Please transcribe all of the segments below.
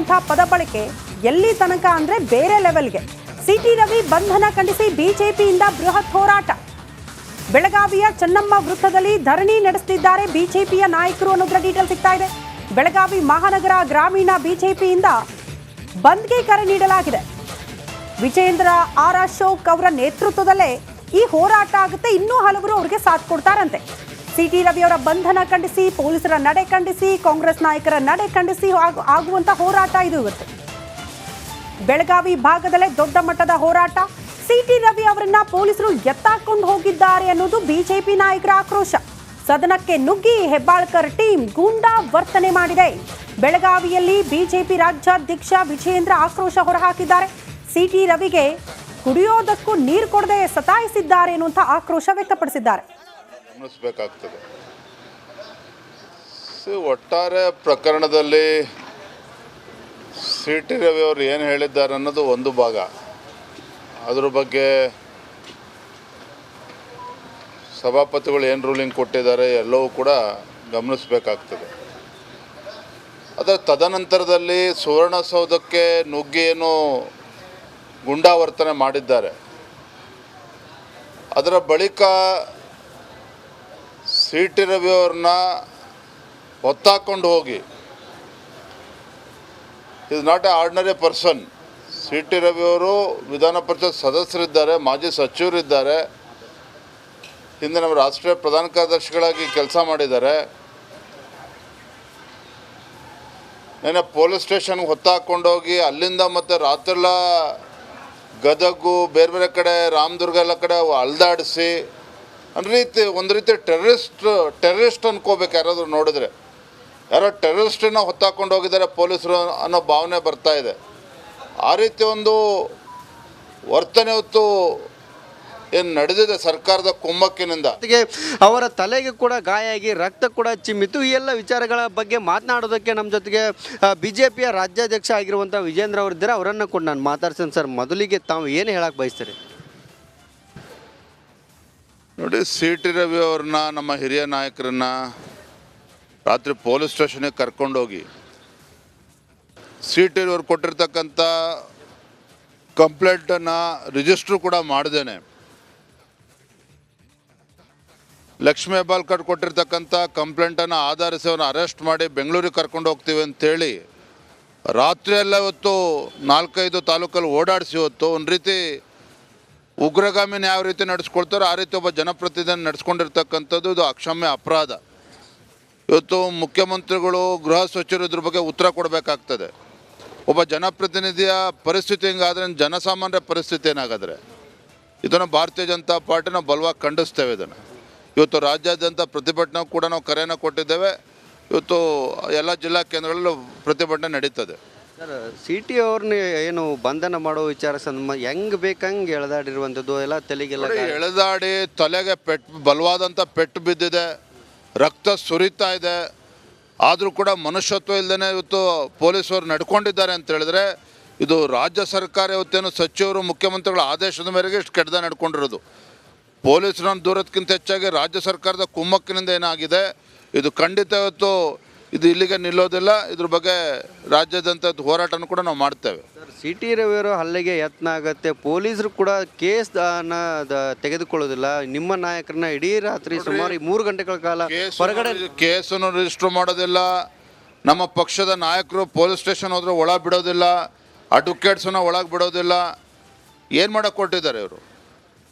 ಅನ್ನುವಂಥ ಪದ ಬಳಕೆ ಎಲ್ಲಿ ತನಕ ಅಂದ್ರೆ ಬೇರೆ ಲೆವೆಲ್ಗೆ. ಸಿಟಿ ರವಿ ಬಂಧನ ಖಂಡಿಸಿ ಬಿಜೆಪಿಯಿಂದ ಬೃಹತ್ ಹೋರಾಟ. ಬೆಳಗಾವಿಯ ಚೆನ್ನಮ್ಮ ವೃತ್ತದಲ್ಲಿ ಧರಣಿ ನಡೆಸುತ್ತಿದ್ದಾರೆ ಬಿಜೆಪಿಯ ನಾಯಕರು ಅನ್ನೋದರ ಡೀಟೇಲ್ ಸಿಗ್ತಾ ಇದೆ. ಬೆಳಗಾವಿ ಮಹಾನಗರ ಗ್ರಾಮೀಣ ಬಿಜೆಪಿಯಿಂದ ಬಂದ್ಗೆ ಕರೆ ನೀಡಲಾಗಿದೆ. ವಿಜೇಂದ್ರ ಆರ್ ಅಶೋಕ್ ಅವರ ನೇತೃತ್ವದಲ್ಲೇ ಈ ಹೋರಾಟ ಆಗುತ್ತೆ. ಇನ್ನೂ ಹಲವರು ಅವರಿಗೆ ಸಾಥ್ ಕೊಡ್ತಾರಂತೆ. ಸಿಟಿ ರವಿ ಅವರ ಬಂಧನ ಖಂಡಿಸಿ, ಪೊಲೀಸರ ನಡೆ ಖಂಡಿಸಿ, ಕಾಂಗ್ರೆಸ್ ನಾಯಕರ ನಡೆ ಖಂಡಿಸಿ ಆಗುವಂತ ಹೋರಾಟ ಇದು ಇವತ್ತು. ಬೆಳಗಾವಿ ಭಾಗದಲ್ಲೇ ದೊಡ್ಡ ಮಟ್ಟದ ಹೋರಾಟ. ಸಿಟಿ ರವಿ ಅವರನ್ನ ಪೊಲೀಸರು ಎತ್ತಾಕೊಂಡು ಹೋಗಿದ್ದಾರೆ ಅನ್ನೋದು ಬಿಜೆಪಿ ನಾಯಕರ ಆಕ್ರೋಶ. ಸದನಕ್ಕೆ ನುಗ್ಗಿ ಹೆಬ್ಬಾಳ್ಕರ್ ಟೀಮ್ ಗೂಂಡಾ ವರ್ತನೆ ಮಾಡಿದೆ. ಬೆಳಗಾವಿಯಲ್ಲಿ ಬಿಜೆಪಿ ರಾಜ್ಯಾಧ್ಯಕ್ಷ ವಿಜೇಂದ್ರ ಆಕ್ರೋಶ ಹೊರಹಾಕಿದ್ದಾರೆ. ಸಿಟಿ ರವಿಗೆ ಕುಡಿಯೋದಕ್ಕೂ ನೀರು ಕೊಡದೆ ಸತಾಯಿಸಿದ್ದಾರೆ ಎನ್ನುವಂಥ ಆಕ್ರೋಶ ವ್ಯಕ್ತಪಡಿಸಿದ್ದಾರೆ. ಒಟ್ಟಾರೆ ಪ್ರಕರಣದಲ್ಲಿ ಸಿಟಿ ರವಿ ಅವರು ಏನು ಹೇಳಿದ್ದಾರೆ ಅನ್ನೋದು ಒಂದು ಭಾಗ. ಅದ್ರ ಬಗ್ಗೆ ಸಭಾಪತಿಗಳು ಏನು ರೂಲಿಂಗ್ ಕೊಟ್ಟಿದ್ದಾರೆ ಎಲ್ಲವೂ ಕೂಡ ಗಮನಿಸಬೇಕಾಗ್ತದೆ. ಅದರ ತದನಂತರದಲ್ಲಿ ಸುವರ್ಣಸೌಧಕ್ಕೆ ನುಗ್ಗಿ ಏನು ಗುಂಡಾವರ್ತನೆ ಮಾಡಿದ್ದಾರೆ, ಅದರ ಬಳಿಕ ಸಿಟಿ ರವಿ ಅವ್ರನ್ನ ಹೊತ್ತಾಕೊಂಡು ಹೋಗಿ, is not A ordinary person. City Ravi ಅವರು ವಿಧಾನ ಪರಿಷತ್ ಸದಸ್ಯರಿದ್ದಾರೆ, ಮಾಜಿ ಸಚಿವರಿದ್ದಾರೆ, ಹಿಂದೆ ನಮ್ಮ ರಾಷ್ಟ್ರೀಯ ಪ್ರಧಾನ ಕಾರ್ಯದರ್ಶಿಗಳಾಗಿ ಕೆಲಸ ಮಾಡಿದ್ದಾರೆ. ನೆನ್ನೆ ಪೊಲೀಸ್ ಸ್ಟೇಷನ್ಗೆ ಹೊತ್ತಾಕೊಂಡೋಗಿ ಅಲ್ಲಿಂದ ಮತ್ತು ರಾತ್ರಿಲ್ಲ ಗದಗು ಬೇರೆ ಬೇರೆ ಕಡೆ ರಾಮದುರ್ಗ ಎಲ್ಲ ಕಡೆ ಅಲ್ದಾಡಿಸಿ ಒಂದು ರೀತಿ ಟೆರರಿಸ್ಟ್ ಅನ್ಕೋಬೇಕು. ಯಾರಾದರೂ ನೋಡಿದ್ರೆ ಯಾರೋ ಟೆರರಿಸ್ಟನ್ನ ಹೊತ್ತಾಕೊಂಡು ಹೋಗಿದ್ದಾರೆ ಪೊಲೀಸರು ಅನ್ನೋ ಭಾವನೆ ಬರ್ತಾ ಇದೆ. ಆ ರೀತಿ ಒಂದು ವರ್ತನೆ ಹೊತ್ತು ಏನು ನಡೆದಿದೆ ಸರ್ಕಾರದ ಕುಮ್ಮಕ್ಕಿನಿಂದ. ಅವರ ತಲೆಗೆ ಕೂಡ ಗಾಯ ಆಗಿ ರಕ್ತ ಕೂಡ ಚಿಮ್ಮಿತು. ಈ ಎಲ್ಲ ವಿಚಾರಗಳ ಬಗ್ಗೆ ಮಾತನಾಡೋದಕ್ಕೆ ನಮ್ಮ ಜೊತೆಗೆ ಬಿಜೆಪಿಯ ರಾಜ್ಯಾಧ್ಯಕ್ಷ ಆಗಿರುವಂಥ ವಿಜೇಂದ್ರ ಅವರಿದ್ದಾರೆ. ಅವರನ್ನು ಕೂಡ ನಾನು ಮಾತಾಡ್ತೀನಿ. ಸರ್, ಮೊದಲಿಗೆ ತಾವು ಏನು ಹೇಳಕ್ಕೆ ಬಯಸ್ತೀರಿ? ನೋಡಿ, ಸಿಟಿ ರವಿ ಅವ್ರನ್ನ, ನಮ್ಮ ಹಿರಿಯ ನಾಯಕರನ್ನ ರಾತ್ರಿ ಪೊಲೀಸ್ ಸ್ಟೇಷನ್ಗೆ ಕರ್ಕೊಂಡೋಗಿ ಸಿಟಿ ಅವ್ರು ಕೊಟ್ಟಿರ್ತಕ್ಕಂಥ ಕಂಪ್ಲೇಂಟನ್ನು ರಿಜಿಸ್ಟ್ರು ಕೂಡ ಮಾಡ್ದೇನೆ, ಲಕ್ಷ್ಮೀ ಹೆಬ್ಬಾಳ್ಕರ್ ಕೊಟ್ಟಿರ್ತಕ್ಕಂಥ ಕಂಪ್ಲೇಂಟನ್ನು ಆಧರಿಸಿ ಅವ್ರನ್ನ ಅರೆಸ್ಟ್ ಮಾಡಿ ಬೆಂಗಳೂರಿಗೆ ಕರ್ಕೊಂಡು ಹೋಗ್ತೀವಿ ಅಂತೇಳಿ ರಾತ್ರಿಯೆಲ್ಲ ಇವತ್ತು 4-5 ತಾಲೂಕಲ್ಲಿ ಓಡಾಡಿಸಿ ಇವತ್ತು ಒಂದು ರೀತಿ ಉಗ್ರಗಾಮಿನ ಯಾವ ರೀತಿ ನಡೆಸ್ಕೊಳ್ತಾರೋ ಆ ರೀತಿ ಒಬ್ಬ ಜನಪ್ರತಿನಿಧಿಯನ್ನು ನಡೆಸ್ಕೊಂಡಿರ್ತಕ್ಕಂಥದ್ದು ಇದು ಅಕ್ಷಮ್ಯ ಅಪರಾಧ. ಇವತ್ತು ಮುಖ್ಯಮಂತ್ರಿಗಳು, ಗೃಹ ಸಚಿವರು ಇದ್ರ ಬಗ್ಗೆ ಉತ್ತರ ಕೊಡಬೇಕಾಗ್ತದೆ. ಒಬ್ಬ ಜನಪ್ರತಿನಿಧಿಯ ಪರಿಸ್ಥಿತಿ ಹಿಂಗಾದ್ರೆ ಜನಸಾಮಾನ್ಯರ ಪರಿಸ್ಥಿತಿ ಏನಾಗಾದರೆ ಇದನ್ನು ಭಾರತೀಯ ಜನತಾ ಪಾರ್ಟಿ ನಾವು ಬಲವಾಗಿ ಖಂಡಿಸ್ತೇವೆ. ಇದನ್ನು ಇವತ್ತು ರಾಜ್ಯಾದ್ಯಂತ ಪ್ರತಿಭಟನೆ ಕೂಡ ನಾವು ಕರೆಯನ್ನು ಕೊಟ್ಟಿದ್ದೇವೆ. ಇವತ್ತು ಎಲ್ಲ ಜಿಲ್ಲಾ ಕೇಂದ್ರಗಳಲ್ಲೂ ಪ್ರತಿಭಟನೆ ನಡೀತದೆ. ಸರ್, ಸಿಟಿ ಅವ್ರನ್ನ ಏನು ಬಂಧನ ಮಾಡೋ ವಿಚಾರ ಹೆಂಗೆ ಬೇಕಂಗೆ ಎಳೆದಾಡಿರುವಂಥದ್ದು ಎಲ್ಲ ತಲೆಗೆಲ್ಲ ಎಳೆದಾಡಿ ತಲೆಗೆ ಬಲವಾದಂಥ ಪೆಟ್ಟು ಬಿದ್ದಿದೆ, ರಕ್ತ ಸುರಿತಾ ಇದೆ. ಆದರೂ ಕೂಡ ಮನುಷ್ಯತ್ವ ಇಲ್ಲದೇ ಇವತ್ತು ಪೊಲೀಸರು ನಡ್ಕೊಂಡಿದ್ದಾರೆ ಅಂತ ಹೇಳಿದ್ರೆ ಇದು ರಾಜ್ಯ ಸರ್ಕಾರ ಇವತ್ತೇನು ಸಚಿವರು ಮುಖ್ಯಮಂತ್ರಿಗಳ ಆದೇಶದ ಮೇರೆಗೆ ಇಷ್ಟು ಕೆಟ್ಟದ ನಡ್ಕೊಂಡಿರೋದು. ಪೊಲೀಸರನ್ನು ದೂರದಕ್ಕಿಂತ ಹೆಚ್ಚಾಗಿ ರಾಜ್ಯ ಸರ್ಕಾರದ ಕುಮ್ಮಕ್ಕಿನಿಂದ ಏನಾಗಿದೆ ಇದು ಖಂಡಿತ ಇವತ್ತು ಇದು ಇಲ್ಲಿಗೆ ನಿಲ್ಲೋದಿಲ್ಲ. ಇದ್ರ ಬಗ್ಗೆ ರಾಜ್ಯಾದ್ಯಂತ ಹೋರಾಟನೂ ಕೂಡ ನಾವು ಮಾಡ್ತೇವೆ. ಸರ್, ಸಿಟಿ ರವಿಯವರು ಹಲ್ಲೆಗೆ ಯತ್ನ ಆಗುತ್ತೆ, ಪೊಲೀಸರು ಕೂಡ ಕೇಸ್ ತೆಗೆದುಕೊಳ್ಳೋದಿಲ್ಲ. ನಿಮ್ಮ ನಾಯಕರನ್ನ ಇಡೀ ರಾತ್ರಿ ಸುಮಾರು 3 ಗಂಟೆಗಳ ಕಾಲ ಹೊರಗಡೆ ಕೇಸನ್ನು ರಿಜಿಸ್ಟರ್ ಮಾಡೋದಿಲ್ಲ. ನಮ್ಮ ಪಕ್ಷದ ನಾಯಕರು ಪೊಲೀಸ್ ಸ್ಟೇಷನ್ ಹೋದ್ರೆ ಒಳ ಬಿಡೋದಿಲ್ಲ, ಅಡ್ವೊಕೇಟ್ಸನ್ನ ಒಳಗೆ ಬಿಡೋದಿಲ್ಲ. ಏನು ಮಾಡಕ್ಕೆ ಕೊಟ್ಟಿದ್ದಾರೆ ಇವರು?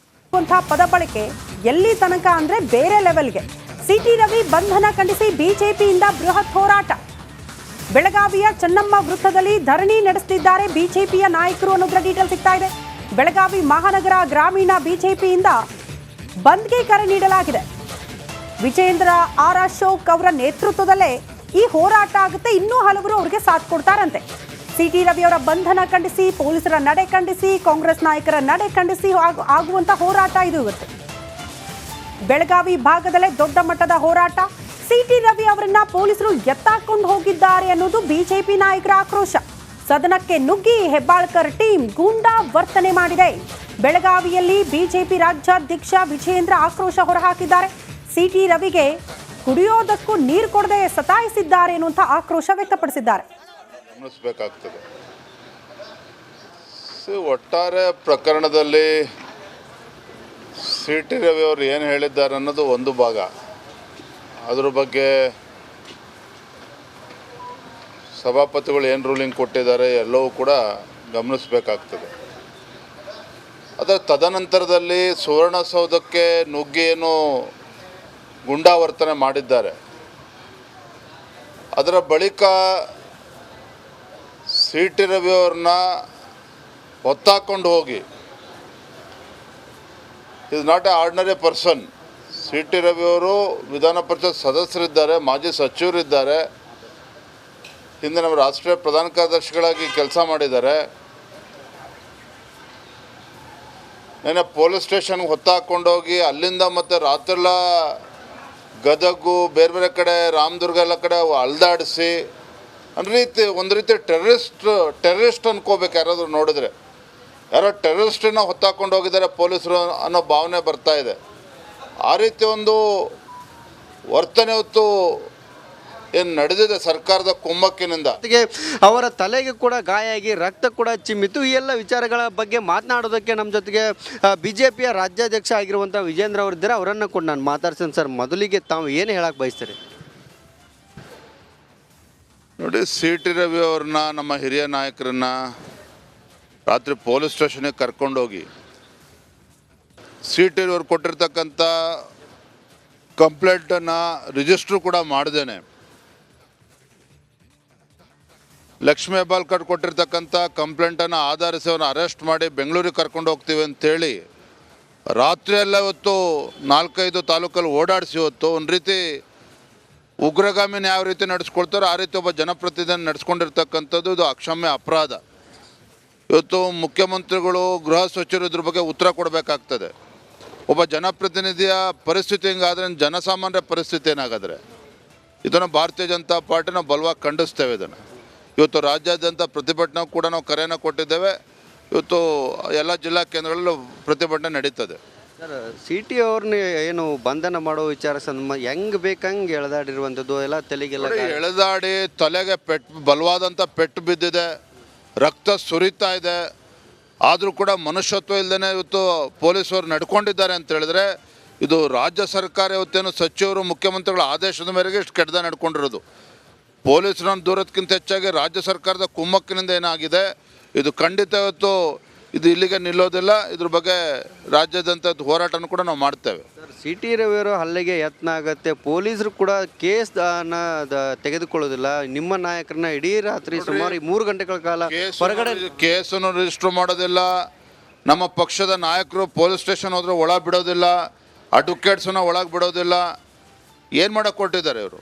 ಪದ ಬಳಕೆ ಎಲ್ಲಿ ತನಕ ಅಂದ್ರೆ ಬೇರೆ ಲೆವೆಲ್ಗೆ. ಸಿಟಿ ರವಿ ಬಂಧನ ಖಂಡಿಸಿ ಬಿಜೆಪಿಯಿಂದ ಬೃಹತ್ ಹೋರಾಟ. ಬೆಳಗಾವಿಯ ಚೆನ್ನಮ್ಮ ವೃತ್ತದಲ್ಲಿ ಧರಣಿ ನಡೆಸುತ್ತಿದ್ದಾರೆ ಬಿಜೆಪಿಯ ನಾಯಕರು ಅನ್ನೋದರ ಡೀಟೇಲ್ ಸಿಗ್ತಾ ಇದೆ. ಬೆಳಗಾವಿ ಮಹಾನಗರ ಗ್ರಾಮೀಣ ಬಿಜೆಪಿಯಿಂದ ಬಂದ್ಗೆ ಕರೆ ನೀಡಲಾಗಿದೆ. ವಿಜೇಂದ್ರ ಆರ್ ಅಶೋಕ್ ಅವರ ನೇತೃತ್ವದಲ್ಲೇ ಈ ಹೋರಾಟ ಆಗುತ್ತೆ. ಇನ್ನೂ ಹಲವರು ಅವರಿಗೆ ಸಾಥ್ ಕೊಡ್ತಾರಂತೆ. ಸಿಟಿ ರವಿ ಅವರ ಬಂಧನ ಖಂಡಿಸಿ, ಪೊಲೀಸರ ನಡೆ ಖಂಡಿಸಿ, ಕಾಂಗ್ರೆಸ್ ನಾಯಕರ ನಡೆ ಖಂಡಿಸಿ ಆಗುವಂತ ಹೋರಾಟ ಇದು ಇವತ್ತು. ಬೆಳಗಾವಿ ಭಾಗದಲ್ಲೇ ದೊಡ್ಡ ಮಟ್ಟದ ಹೋರಾಟ. ಸಿಟಿ ರವಿ ಅವರನ್ನ ಪೊಲೀಸರು ಎತ್ತಾಕೊಂಡು ಹೋಗಿದ್ದಾರೆ ಅನ್ನೋದು ಬಿಜೆಪಿ ನಾಯಕರ ಆಕ್ರೋಶ. ಸದನಕ್ಕೆ ನುಗ್ಗಿ ಹೆಬ್ಬಾಳ್ಕರ್ ಟೀಮ್ ಗೂಂಡಾ ವರ್ತನೆ ಮಾಡಿದೆ. ಬೆಳಗಾವಿಯಲ್ಲಿ ಬಿಜೆಪಿ ರಾಜ್ಯಾಧ್ಯಕ್ಷ ವಿಜೇಂದ್ರ ಆಕ್ರೋಶ ಹೊರಹಾಕಿದ್ದಾರೆ. ಸಿಟಿ ರವಿಗೆ ಕುಡಿಯೋದಕ್ಕೂ ನೀರು ಕೊಡದೆ ಸತಾಯಿಸಿದ್ದಾರೆ ಎನ್ನುವಂಥ ಆಕ್ರೋಶ ವ್ಯಕ್ತಪಡಿಸಿದ್ದಾರೆ. ಗಮನಿಸಬೇಕಾಗ್ತದೆ. ಒಟ್ಟಾರೆ ಪ್ರಕರಣದಲ್ಲಿ ಸಿ ಟಿ ರವಿ ಅವರು ಏನು ಹೇಳಿದ್ದಾರೆ ಅನ್ನೋದು ಒಂದು ಭಾಗ. ಅದ್ರ ಬಗ್ಗೆ ಸಭಾಪತಿಗಳು ಏನು ರೂಲಿಂಗ್ ಕೊಟ್ಟಿದ್ದಾರೆ ಎಲ್ಲವೂ ಕೂಡ ಗಮನಿಸಬೇಕಾಗ್ತದೆ. ಅದರ ತದನಂತರದಲ್ಲಿ ಸುವರ್ಣಸೌಧಕ್ಕೆ ನುಗ್ಗಿ ಏನು ಗುಂಡಾವರ್ತನೆ ಮಾಡಿದ್ದಾರೆ, ಅದರ ಬಳಿಕ ಸಿ ಟಿ ರವಿ ಅವ್ರನ್ನ ಹೊತ್ತಾಕೊಂಡು ಹೋಗಿ, is not A ordinary person. C T Ravi ಅವರು ವಿಧಾನ ಪರಿಷತ್ ಸದಸ್ಯರಿದ್ದಾರೆ, ಮಾಜಿ ಸಚಿವರಿದ್ದಾರೆ, ಹಿಂದೆ ನಮ್ಮ ರಾಷ್ಟ್ರೀಯ ಪ್ರಧಾನ ಕಾರ್ಯದರ್ಶಿಗಳಾಗಿ ಕೆಲಸ ಮಾಡಿದ್ದಾರೆ. ನೆನ್ನೆ ಪೊಲೀಸ್ ಸ್ಟೇಷನ್ಗೆ ಹೊತ್ತಾಕೊಂಡೋಗಿ ಅಲ್ಲಿಂದ ಮತ್ತೆ ರಾತ್ರೆಲ್ಲ ಗದಗು ಬೇರೆ ಬೇರೆ ಕಡೆ ರಾಮದುರ್ಗ ಎಲ್ಲ ಕಡೆ ಅಲ್ದಾಡಿಸಿ ಒಂದು ರೀತಿ ಟೆರರಿಸ್ಟ್ ಅನ್ಕೋಬೇಕು. ಯಾರಾದರೂ ನೋಡಿದ್ರೆ ಯಾರೋ ಟೆರರಿಸ್ಟನ್ನ ಹೊತ್ತಾಕೊಂಡು ಹೋಗಿದ್ದಾರೆ ಪೊಲೀಸರು ಅನ್ನೋ ಭಾವನೆ ಬರ್ತಾ ಇದೆ. ಆ ರೀತಿ ಒಂದು ವರ್ತನೆ ಹೊತ್ತು ಏನು ನಡೆದಿದೆ ಸರ್ಕಾರದ ಕುಮ್ಮಕ್ಕಿನಿಂದ. ಜೊತೆಗೆ ಅವರ ತಲೆಗೆ ಕೂಡ ಗಾಯ ಆಗಿ ರಕ್ತ ಕೂಡ ಚಿಮ್ಮಿತು. ಈ ಎಲ್ಲ ವಿಚಾರಗಳ ಬಗ್ಗೆ ಮಾತನಾಡೋದಕ್ಕೆ ನಮ್ಮ ಜೊತೆಗೆ ಬಿಜೆಪಿಯ ರಾಜ್ಯಾಧ್ಯಕ್ಷ ಆಗಿರುವಂಥ ವಿಜೇಂದ್ರ ಅವರಿದ್ದಾರೆ. ಅವರನ್ನು ಕೂಡ ನಾನು ಮಾತಾಡ್ತೀನಿ. ಸರ್, ಮೊದಲಿಗೆ ತಾವು ಏನು ಹೇಳಕ್ಕೆ ಬಯಸ್ತೀರಿ? ನೋಡಿ, ಸಿ ಟಿ ರವಿ ಅವ್ರನ್ನ, ನಮ್ಮ ಹಿರಿಯ ನಾಯಕರನ್ನ ರಾತ್ರಿ ಪೊಲೀಸ್ ಸ್ಟೇಷನ್ಗೆ ಕರ್ಕೊಂಡೋಗಿ ಸಿ ಟಿ ರವಿ ಅವ್ರು ಕೊಟ್ಟಿರ್ತಕ್ಕಂಥ ಕಂಪ್ಲೇಂಟನ್ನು ರಿಜಿಸ್ಟ್ರು ಕೂಡ ಮಾಡ್ದೇನೆ, ಲಕ್ಷ್ಮೀ ಹೆಬ್ಬಾಳ್ಕರ್ ಕೊಟ್ಟಿರ್ತಕ್ಕಂಥ ಕಂಪ್ಲೇಂಟನ್ನು ಆಧರಿಸಿ ಅವ್ರನ್ನ ಅರೆಸ್ಟ್ ಮಾಡಿ ಬೆಂಗಳೂರಿಗೆ ಕರ್ಕೊಂಡು ಹೋಗ್ತೀವಿ ಅಂತೇಳಿ ರಾತ್ರಿಯೆಲ್ಲ ಇವತ್ತು 4-5 ತಾಲೂಕಲ್ಲಿ ಓಡಾಡಿಸಿ ಇವತ್ತು ಒಂದು ರೀತಿ ಉಗ್ರಗಾಮಿನ ಯಾವ ರೀತಿ ನಡೆಸ್ಕೊಳ್ತಾರೋ ಆ ರೀತಿ ಒಬ್ಬ ಜನಪ್ರತಿನಿಧಿಯನ್ನು ನಡೆಸ್ಕೊಂಡಿರ್ತಕ್ಕಂಥದ್ದು ಇದು ಅಕ್ಷಮ್ಯ ಅಪರಾಧ. ಇವತ್ತು ಮುಖ್ಯಮಂತ್ರಿಗಳು, ಗೃಹ ಸಚಿವರು ಇದ್ರ ಬಗ್ಗೆ ಉತ್ತರ ಕೊಡಬೇಕಾಗ್ತದೆ. ಒಬ್ಬ ಜನಪ್ರತಿನಿಧಿಯ ಪರಿಸ್ಥಿತಿ ಹಿಂಗಾದ್ರೆ ಜನಸಾಮಾನ್ಯರ ಪರಿಸ್ಥಿತಿ ಏನಾಗಾದರೆ? ಇದನ್ನು ಭಾರತೀಯ ಜನತಾ ಪಾರ್ಟಿ ನಾವು ಬಲವಾಗಿ ಖಂಡಿಸ್ತೇವೆ. ಇದನ್ನು ಇವತ್ತು ರಾಜ್ಯಾದ್ಯಂತ ಪ್ರತಿಭಟನೆ ಕೂಡ ನಾವು ಕರೆಯನ್ನು ಕೊಟ್ಟಿದ್ದೇವೆ. ಇವತ್ತು ಎಲ್ಲ ಜಿಲ್ಲಾ ಕೇಂದ್ರಗಳಲ್ಲೂ ಪ್ರತಿಭಟನೆ ನಡೀತದೆ. ಸರ್, ಸಿ ಟಿ ಅವ್ರನ್ನ ಏನು ಬಂಧನ ಮಾಡೋ ವಿಚಾರ ಹೆಂಗೆ ಬೇಕಂಗೆ ಎಳೆದಾಡಿರುವಂಥದ್ದು ಎಲ್ಲ ತಲೆಗೆಲ್ಲ ಎಳೆದಾಡಿ ತಲೆಗೆ ಬಲವಾದಂಥ ಪೆಟ್ಟು ಬಿದ್ದಿದೆ, ರಕ್ತ ಸುರಿತಾ ಇದೆ. ಆದರೂ ಕೂಡ ಮನುಷ್ಯತ್ವ ಇಲ್ಲದೇ ಇವತ್ತು ಪೊಲೀಸರು ನಡ್ಕೊಂಡಿದ್ದಾರೆ ಅಂತ ಹೇಳಿದ್ರೆ ಇದು ರಾಜ್ಯ ಸರ್ಕಾರ ಇವತ್ತೇನು ಸಚಿವರು ಮುಖ್ಯಮಂತ್ರಿಗಳ ಆದೇಶದ ಮೇರೆಗೆ ಇಷ್ಟು ಕೆಟ್ಟದ ನಡ್ಕೊಂಡಿರೋದು. ಪೊಲೀಸರನ್ನು ದೂರದಕ್ಕಿಂತ ಹೆಚ್ಚಾಗಿ ರಾಜ್ಯ ಸರ್ಕಾರದ ಕುಮ್ಮಕ್ಕಿನಿಂದ ಏನಾಗಿದೆ ಇದು ಖಂಡಿತ ಇವತ್ತು ಇದು ಇಲ್ಲಿಗೆ ನಿಲ್ಲೋದಿಲ್ಲ. ಇದ್ರ ಬಗ್ಗೆ ರಾಜ್ಯಾದ್ಯಂತ ಹೋರಾಟನೂ ಕೂಡ ನಾವು ಮಾಡ್ತೇವೆ. ಸರ್, ಸಿ ಟಿ ರವಿಯವರು ಹಲ್ಲೆಗೆ ಯತ್ನ ಆಗುತ್ತೆ, ಪೊಲೀಸರು ಕೂಡ ಕೇಸ್ ತೆಗೆದುಕೊಳ್ಳೋದಿಲ್ಲ. ನಿಮ್ಮ ನಾಯಕರನ್ನ ಇಡೀ ರಾತ್ರಿ ಸುಮಾರು 3 ಗಂಟೆಗಳ ಕಾಲ ಹೊರಗಡೆ ಕೇಸನ್ನು ರಿಜಿಸ್ಟರ್ ಮಾಡೋದಿಲ್ಲ. ನಮ್ಮ ಪಕ್ಷದ ನಾಯಕರು ಪೊಲೀಸ್ ಸ್ಟೇಷನ್ ಹೋದ್ರೆ ಒಳಗೆ ಬಿಡೋದಿಲ್ಲ, ಅಡ್ವೊಕೇಟ್ಸನ್ನ ಒಳಗೆ ಬಿಡೋದಿಲ್ಲ. ಏನು ಮಾಡೋಕ್ಕೆ ಕೊಟ್ಟಿದ್ದಾರೆ ಇವರು?